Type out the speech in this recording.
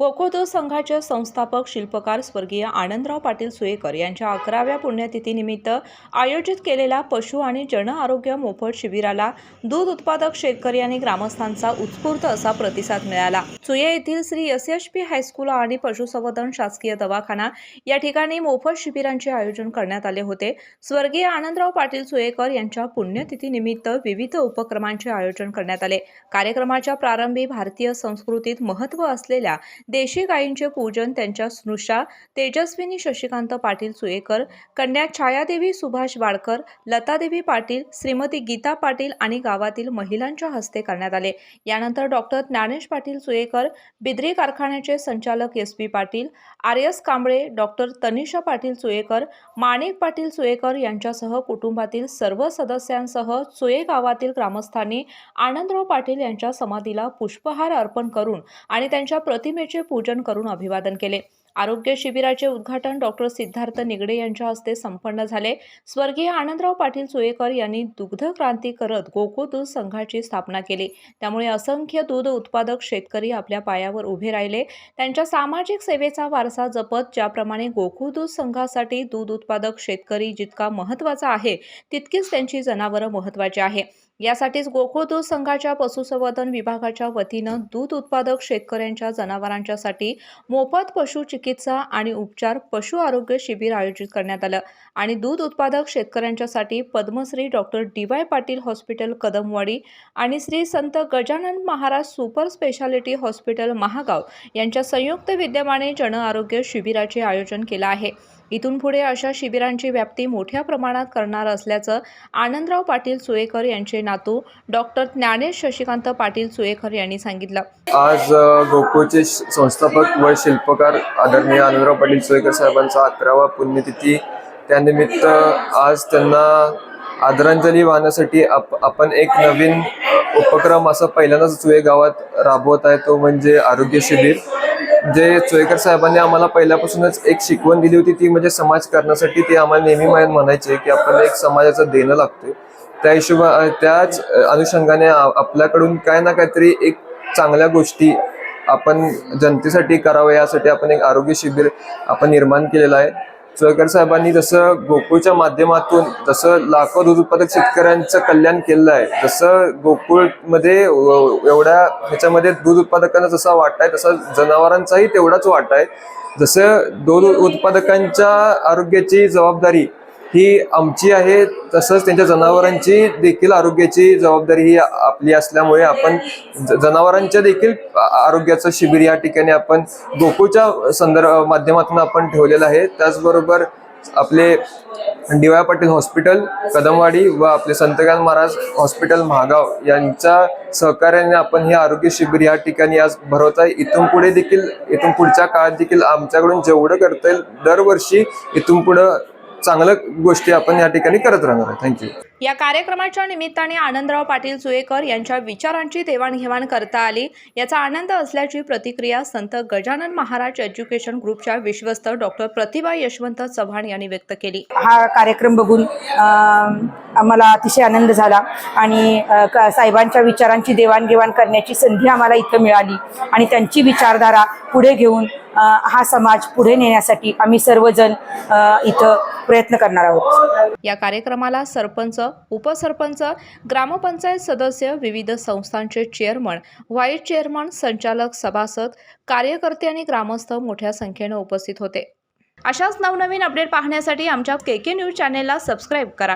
गोकुळ संघाचे संस्थापक शिल्पकार स्वर्गीय आनंदराव पाटील सुयेकर यांच्या 11व्या पुण्यतिथीनिमित्त आयोजित केलेल्या पशु आणि जन आरोग्य मोफत शिबिराला दूध उत्पादक शेतकरी आणि ग्रामस्थांचा उत्स्फूर्त असा प्रतिसाद मिळाला। सुये येथील श्री एसएचपी हायस्कूल आणि पशुसंवर्धन शासकीय दवाखाना या ठिकाणी मोफत शिबिरांचे आयोजन करण्यात आले होते। स्वर्गीय आनंदराव पाटील सुयेकर यांच्या पुण्यतिथीनिमित्त विविध उपक्रमांचे आयोजन करण्यात आले। कार्यक्रमाच्या प्रारंभी भारतीय संस्कृतीत महत्त्व असलेल्या देशी गायींचे पूजन, त्यांच्या स्नुषा तेजस्विनी शशिकांत पाटील सुयेकर, कन्या छायादेवी सुभाष वाडकर, लतादेवी पाटील, श्रीमती गीता पाटील आणि गावातील महिलांच्या हस्ते करण्यात आले। यानंतर डॉक्टर ज्ञानेश पाटील सुयेकर, बिद्री कारखान्याचे संचालक SP. Patil, RS. Kamble, doctor Tanisha Patil Suyekar, Manik Patil Suyekar यांच्यासह कुटुंबातील सर्व सदस्यांसह सुये गावातील ग्रामस्थांनी आनंदराव पाटील यांच्या समाधीला पुष्पहार अर्पण करून आणि त्यांच्या प्रतिमेचे पूजन करून अभिवादन केले। आरोग्य शिबिराचे उद्घाटन डॉक्टर सिद्धार्थ निगडे यांच्या हस्ते संपन्न झाले। स्वर्गीय आनंदराव पाटील सुयेकर यांनी दुग्ध क्रांती करत गोकुळ दूध संघाची स्थापना केली। त्यामुळे असंख्य दूध उत्पादक शेतकरी आपल्या पायावर उभे राहिले। त्यांच्या सामाजिक सेवेचा वारसा जपत ज्याप्रमाणे गोकुळ दूध संघासाठी दूध उत्पादक शेतकरी जितका महत्त्वाचा आहे, तितकीच त्यांची जनावरं महत्त्वाची आहे। यासाठीच गोकुळ दूध संघाच्या पशुसंवर्धन विभागाच्या वतीनं दूध उत्पादक शेतकऱ्यांच्या जनावरांच्यासाठी मोफत पशु चिकित्सा आणि उपचार पशु आरोग्य शिबिर आयोजित करण्यात आलं आणि दूध उत्पादक शेतकऱ्यांच्यासाठी Padmashri doctor DY. Patil hospital Kadamwadi आणि Shri Sant Gajanan Maharaj super speciality hospital Mahagaon यांच्या संयुक्त विद्यमाने जन आरोग्य शिबिराचे आयोजन केलं आहे। इथून पुढे अशा शिबिरांची व्याप्ती मोठ्या प्रमाणात करणार असल्याचं आनंदराव पाटील सुयेकर यांचे नातू डॉक्टर ज्ञानेश शशिकांत पाटील सुयेकर यांनी सांगितलं। आज गोकुळचे संस्थापक व शिल्पकार आदरणीय आनंदराव पाटील सुयेकर साहेबांचा 11वा पुण्यतिथी, त्यानिमित्त आज त्यांना आदरांजली वाहण्यासाठी आपण एक नवीन उपक्रम असा पहिल्यांदाच सुये गावात राबवत आहे, तो म्हणजे आरोग्य शिबिर। जे सुयेकर साहेबांनी आम्हाला पहिल्यापासूनच एक शिकवण दिली होती, ती म्हणजे समाज करण्यासाठी ते आम्हाला नेहमी म्हणायचे की आपण एक समाजाचं देणं लागतोय। त्याच अनुषंगाने आपल्याकडून काय ना काहीतरी एक चांगल्या गोष्टी आपण जनतेसाठी करावं, यासाठी आपण एक आरोग्य शिबिर आपण निर्माण केलेलं आहे। सुयेकर साहेबांनी जसं गोकुळच्या माध्यमातून जसं लाखो दूध उत्पादक शेतकऱ्यांचं कल्याण केलेलं आहे, तसं गोकुळमध्ये एवढ्या ह्याच्यामध्ये दूध उत्पादकांना जसा वाटा आहे तसा जनावरांचाही तेवढाच वाटा आहे। जसं दूध उत्पादकांच्या आरोग्याची जबाबदारी ही आमची आहे, तसंच त्यांच्या जनावरांची देखील आरोग्याची जबाबदारी ही आपली असल्यामुळे आपण जनावरांच्या देखील आरोग्याचं शिबिर या ठिकाणी आपण गोकुळच्या माध्यमातून आपण ठेवलेलं आहे। त्याचबरोबर आपले डी.वाय. पाटील हॉस्पिटल कदमवाडी व आपले संत गजानन महाराज हॉस्पिटल महागाव यांच्या सहकार्याने आपण हे आरोग्य शिबिर या ठिकाणी आज भरवत आहे। इथून पुढच्या काळात देखील आमच्याकडून जेवढं करता येईल दरवर्षी इथून पुढं चांगल्या गोष्टी आपण या ठिकाणी करत राहणार आहे। थँक्यू। या कार्यक्रमाच्या निमित्ताने आनंदराव पाटील सुयेकर यांच्या विचारांची देवाणघेवाण करता आली, याचा आनंद असल्याची प्रतिक्रिया संत गजानन महाराज एज्युकेशन ग्रुपच्या विश्वस्त डॉक्टर प्रतिभा यशवंत चव्हाण यांनी व्यक्त केली। हा कार्यक्रम बघून आम्हाला अतिशय आनंद झाला आणि साहेबांच्या विचारांची देवाणघेवाण करण्याची संधी आम्हाला इथं मिळाली आणि त्यांची विचारधारा पुढे घेऊन हा समाज पुढे नेण्यासाठी आम्ही सर्वजण इथं प्रयत्न करणार आहोत। या कार्यक्रमाला सरपंच, उपसरपंच, ग्रामपंचायत सदस्य, विविध संस्थांचे चेअरमन, व्हाईस चेअरमन, संचालक, सभासद, कार्यकर्ते आणि ग्रामस्थ मोठ्या संख्येने उपस्थित होते। अशाच नवनवीन अपडेट पाहण्यासाठी आमच्या KK न्यूज चॅनेलला सबस्क्राईब करा।